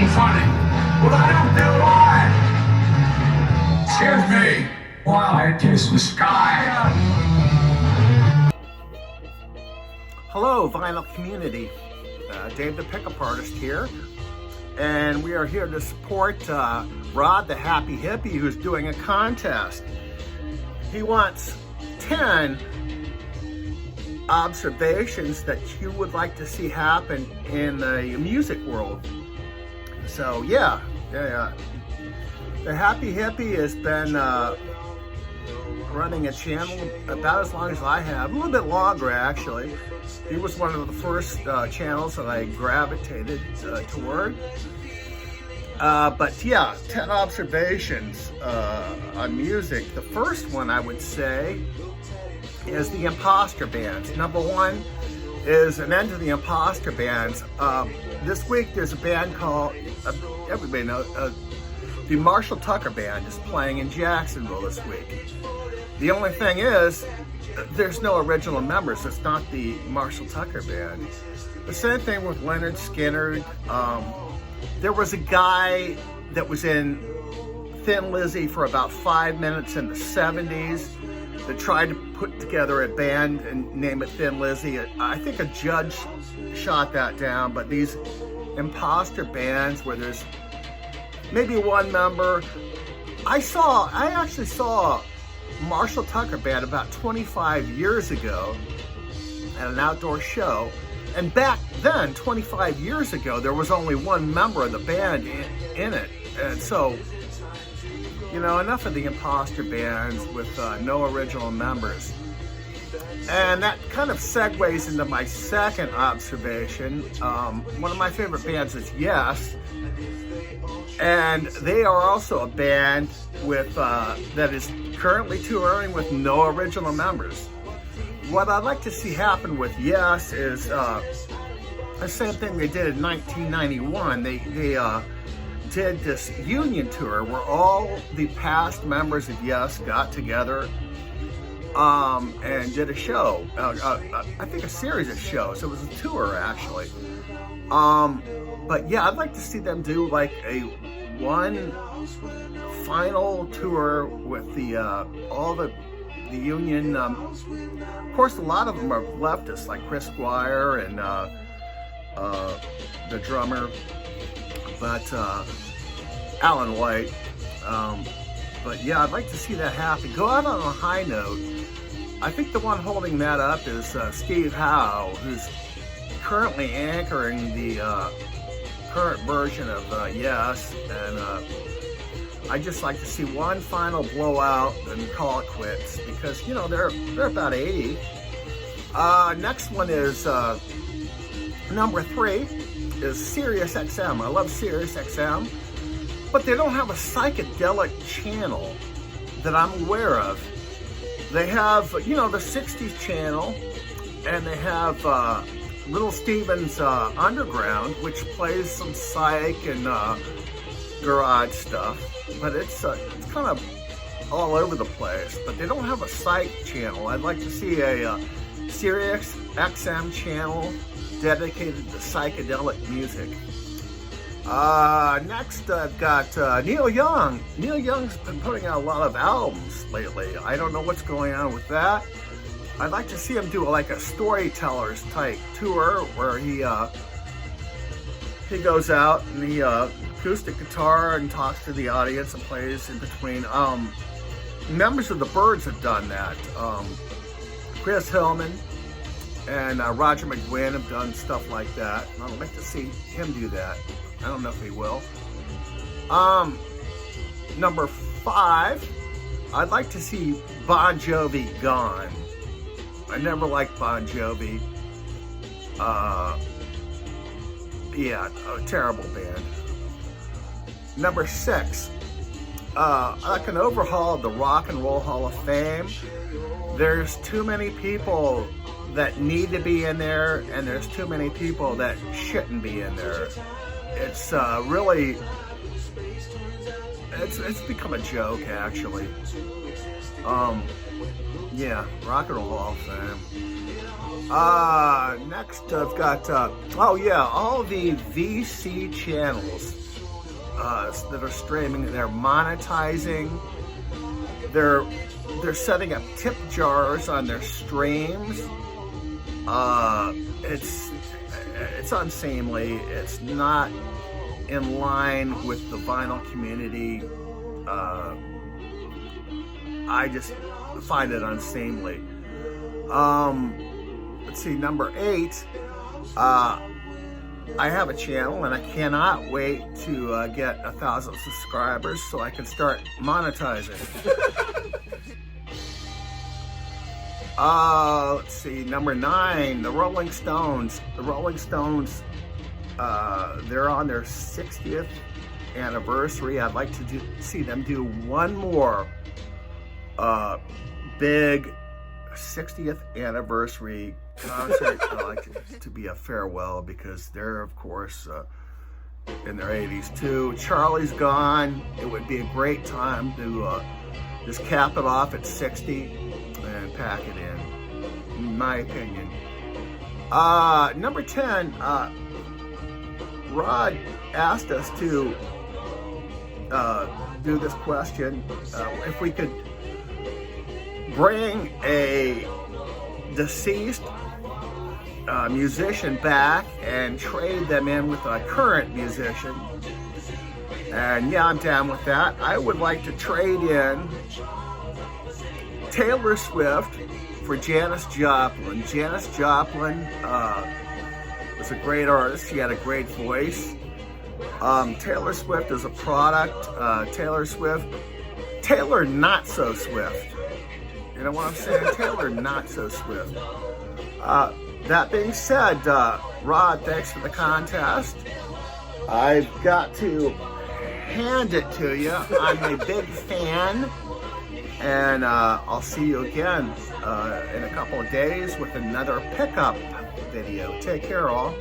ain't funny. Well, I don't know why. Excuse me while I kiss the sky. Hello, vinyl community. Dave the Pickup Artist here. And we are here to support Rod the Happyhippy, who's doing a contest. He wants 10 observations that you would like to see happen in the music world. So yeah. The Happyhippy has been running a channel about as long as I have, a little bit longer actually. He was one of the first channels that I gravitated toward. But yeah, 10 observations on music. The first one I would say is the imposter bands. Number one is an end to the imposter bands. This week there's a band called, everybody knows, the Marshall Tucker Band is playing in Jacksonville this week. The only thing is, there's no original members. It's not the Marshall Tucker Band. The same thing with Leonard Skinner. There was a guy that was in Thin Lizzy for about 5 minutes in the 70s that tried to put together a band and name it Thin Lizzy. I think a judge shot that down, but these imposter bands where there's maybe one member. I actually saw Marshall Tucker Band about 25 years ago at an outdoor show. And back then, 25 years ago, there was only one member of the band in it. And so, you know, enough of the imposter bands with no original members. And that kind of segues into my second observation. One of my favorite bands is Yes. And they are also a band with that is currently touring with no original members. What I'd like to see happen with Yes is the same thing they did in 1991. They did this union tour where all the past members of Yes got together and did a show. I think a series of shows. It was a tour actually. But yeah, I'd like to see them do like a one final tour with the all the union. Of course, a lot of them are leftists, like Chris Squire and the drummer, but Alan White. But yeah, I'd like to see that happen. Go out on a high note. I think the one holding that up is Steve Howe, who's currently anchoring the current version of Yes, and I just like to see one final blowout and call it quits because, you know, they're about 80. Next one is number 3 is Sirius XM. I love Sirius XM, but they don't have a psychedelic channel that I'm aware of. They have, you know, the 60s channel, and they have Little Steven's Underground, which plays some psych and garage stuff, but it's kind of all over the place. But they don't have a psych channel. I'd like to see a Sirius XM channel dedicated to psychedelic music. Next I've got Neil Young. Neil Young's been putting out a lot of albums lately. I don't know what's going on with that. I'd like to see him do like a storytellers type tour where he goes out and he acoustic guitar and talks to the audience and plays in between. Members of the Byrds have done that. Chris Hillman and Roger McGuinn have done stuff like that. I'd like to see him do that. I don't know if he will. Number 5, I'd like to see Bon Jovi Gone. I never liked Bon Jovi. Yeah, a terrible band. Number 6, like an overhaul of the Rock and Roll Hall of Fame. There's too many people that need to be in there, and there's too many people that shouldn't be in there. It's really, it's become a joke actually. Yeah, Rock and Roll Hall of Fame. Next I've got, oh yeah, all the VC channels that are streaming, they're monetizing, they're setting up tip jars on their streams. It's unseemly. It's not in line with the vinyl community. I just find it unseemly. Let's see, number 8. I have a channel and I cannot wait to get 1,000 subscribers so I can start monetizing. Let's see, number 9, the Rolling Stones. The Rolling Stones, they're on their 60th anniversary. I'd like to see them do one more big 60th anniversary concert. I'd like it to be a farewell because they're, of course, in their 80s too. Charlie's gone. It would be a great time to just cap it off at 60 and pack it in my opinion. Number 10, Rod asked us to do this question, if we could bring a deceased musician back and trade them in with a current musician. And yeah, I'm down with that. I would like to trade in Taylor Swift for Janis Joplin. Janis Joplin was a great artist. She had a great voice. Taylor Swift is a product. Taylor not so Swift. You know what I'm saying? Taylor not so Swift. That being said, Rod, thanks for the contest. I've got to hand it to you. I'm a big fan. And I'll see you again in a couple of days with another pickup video. Take care, all.